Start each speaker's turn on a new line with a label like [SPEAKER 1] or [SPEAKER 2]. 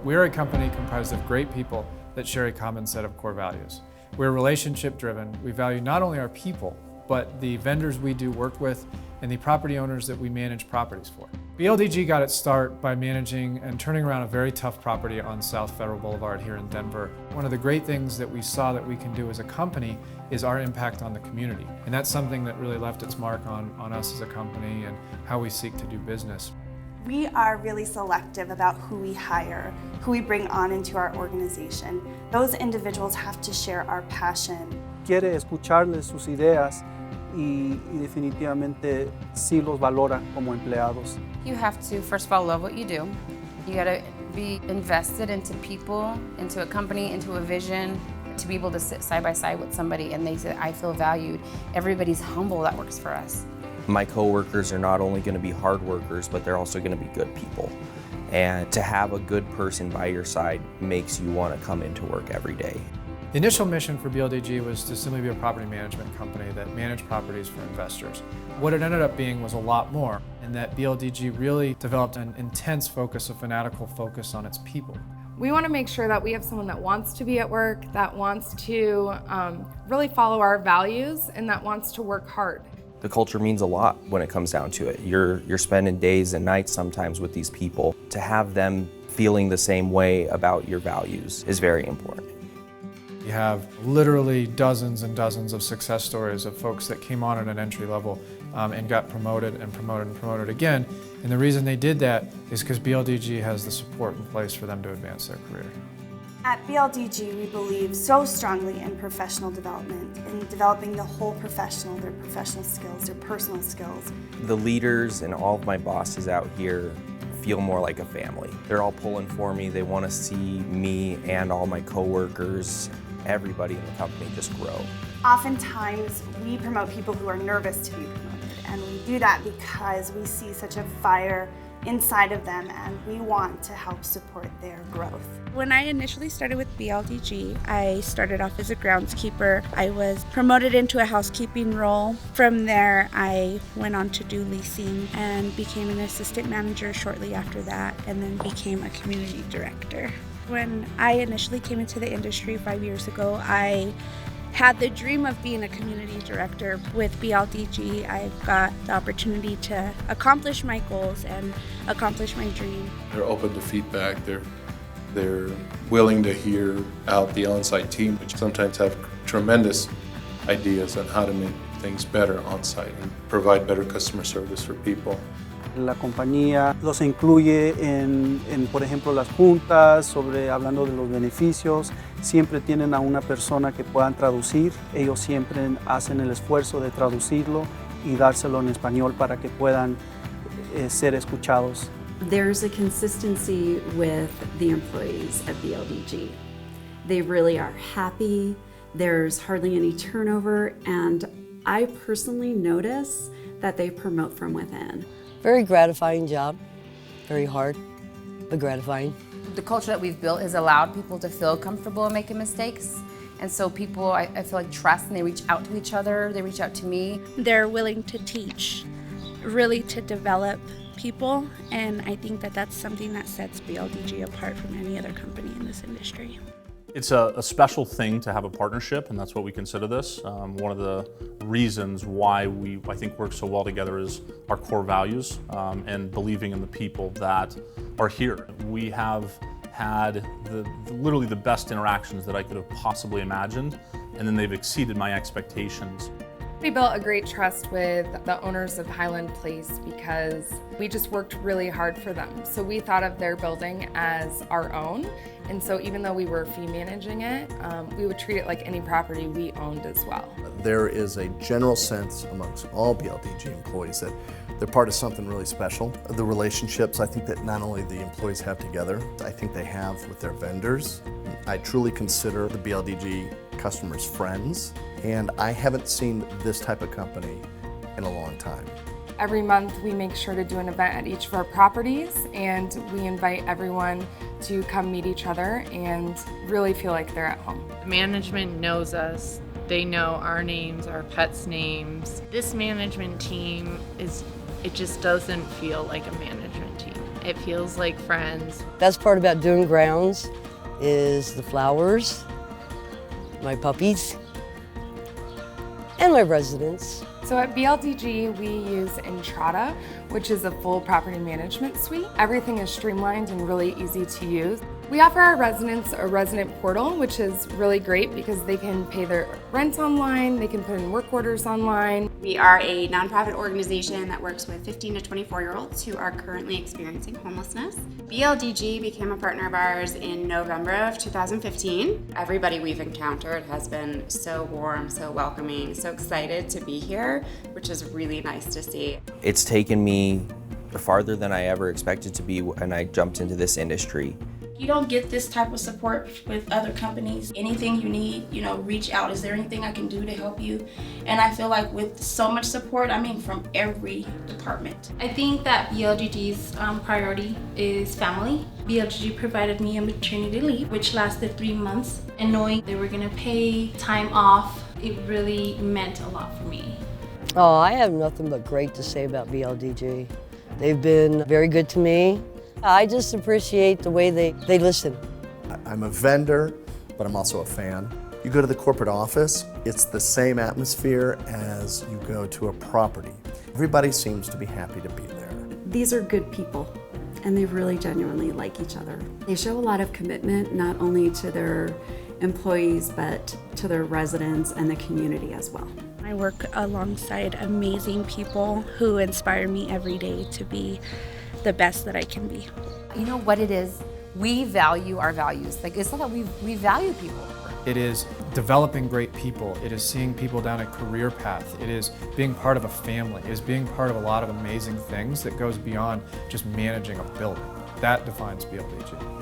[SPEAKER 1] We're a company comprised of great people that share a common set of core values. We're relationship driven. We value not only our people, but the vendors we do work with and the property owners that we manage properties for. Bldg got its start by managing and turning around a very tough property on South Federal Boulevard here in Denver. One of the great things that we saw that we can do as a company is our impact on the community. And that's something that really left its mark on us as a company and how we seek to do business.
[SPEAKER 2] We are really selective about who we hire, who we bring on into our organization. Those individuals have to share our passion.
[SPEAKER 3] Quiere escucharles sus ideas y definitivamente sí los valora como empleados.
[SPEAKER 4] You have to, first of all, love what you do. You gotta be invested into people, into a company, into a vision, to be able to sit side by side with somebody and they say, I feel valued. Everybody's humble that works for us.
[SPEAKER 5] My coworkers are not only going to be hard workers, but they're also going to be good people. And to have a good person by your side makes you want to come into work every day.
[SPEAKER 1] The initial mission for Bldg was to simply be a property management company that managed properties for investors. What it ended up being was a lot more, in that Bldg really developed an intense focus, a fanatical focus on its people.
[SPEAKER 6] We want to make sure that we have someone that wants to be at work, that wants to really follow our values, and that wants to work hard.
[SPEAKER 5] The culture means a lot when it comes down to it. You're spending days and nights sometimes with these people. To have them feeling the same way about your values is very important.
[SPEAKER 1] You have literally dozens and dozens of success stories of folks that came on at an entry level and got promoted and promoted and promoted again. And the reason they did that is because Bldg has the support in place for them to advance their career.
[SPEAKER 2] At Bldg, we believe so strongly in professional development, in developing the whole professional, their professional skills, their personal skills.
[SPEAKER 5] The leaders and all of my bosses out here feel more like a family. They're all pulling for me. They want to see me and all my coworkers, everybody in the company just grow.
[SPEAKER 2] Oftentimes, we promote people who are nervous to be promoted, and we do that because we see such a fire inside of them and we want to help support their growth.
[SPEAKER 7] When I initially started with Bldg, I started off as a groundskeeper. I was promoted into a housekeeping role. From there, I went on to do leasing and became an assistant manager shortly after that, and then became a community director. When I initially came into the industry 5 years ago, I had the dream of being a community director. With Bldg, I've got the opportunity to accomplish my goals and accomplish my dream.
[SPEAKER 8] They're open to feedback. They're willing to hear out the on-site team, which sometimes have tremendous ideas on how to make things better on-site and provide better customer service for people.
[SPEAKER 3] La compañía los incluye en, por ejemplo, las juntas, hablando de los beneficios. Siempre tienen a una persona que puedan traducir. Ellos siempre hacen el esfuerzo de traducirlo y dárselo en español para que puedan ser escuchados.
[SPEAKER 9] There's a consistency with the employees at Bldg. They really are happy. There's hardly any turnover, and I personally notice that they promote from within.
[SPEAKER 10] Very gratifying job, very hard, but gratifying.
[SPEAKER 4] The culture that we've built has allowed people to feel comfortable making mistakes. And so people, I feel like, trust, and they reach out to each other, they reach out to me.
[SPEAKER 7] They're willing to teach, really to develop people, and I think that that's something that sets Bldg apart from any other company in this industry.
[SPEAKER 11] It's a special thing to have a partnership, and that's what we consider this. One of the reasons why we, I think, work so well together is our core values and believing in the people that are here. We have had literally the best interactions that I could have possibly imagined, and then they've exceeded my expectations.
[SPEAKER 6] We built a great trust with the owners of Highland Place because we just worked really hard for them. So we thought of their building as our own. And so even though we were fee managing it, we would treat it like any property we owned as well.
[SPEAKER 12] There is a general sense amongst all Bldg employees that they're part of something really special. The relationships, I think, that not only the employees have together, I think they have with their vendors. I truly consider the Bldg customers friends, and I haven't seen this type of company in a long time.
[SPEAKER 6] Every month we make sure to do an event at each of our properties, and we invite everyone to come meet each other and really feel like they're at home.
[SPEAKER 13] Management knows us. They know our names, our pets' names. This management team it just doesn't feel like a management team. It feels like friends.
[SPEAKER 10] Best part about doing grounds is the flowers, my puppies, and my residents.
[SPEAKER 6] So at BLDG, we use Entrata, which is a full property management suite. Everything is streamlined and really easy to use. We offer our residents a resident portal, which is really great because they can pay their rent online, they can put in work orders online.
[SPEAKER 2] We are a nonprofit organization that works with 15 to 24-year-olds who are currently experiencing homelessness. BLDG became a partner of ours in November of 2015. Everybody we've encountered has been so warm, so welcoming, so excited to be here, which is really nice to see.
[SPEAKER 5] It's taken me farther than I ever expected to be when I jumped into this industry.
[SPEAKER 14] You don't get this type of support with other companies. Anything you need, reach out. Is there anything I can do to help you? And I feel like with so much support, from every department. I think that BLGG's priority is family. BLGG provided me a maternity leave, which lasted 3 months. And knowing they were gonna pay time off, it really meant a lot for me.
[SPEAKER 10] Oh, I have nothing but great to say about BLDG. They've been very good to me. I just appreciate the way they listen.
[SPEAKER 12] I'm a vendor, but I'm also a fan. You go to the corporate office, it's the same atmosphere as you go to a property. Everybody seems to be happy to be there.
[SPEAKER 9] These are good people, and they really genuinely like each other. They show a lot of commitment, not only to their employees, but to their residents and the community as well.
[SPEAKER 7] I work alongside amazing people who inspire me every day to be the best that I can be.
[SPEAKER 4] You know what it is? We value our values. It's not that we value people.
[SPEAKER 1] It is developing great people. It is seeing people down a career path. It is being part of a family. It is being part of a lot of amazing things that goes beyond just managing a building. That defines BLDG.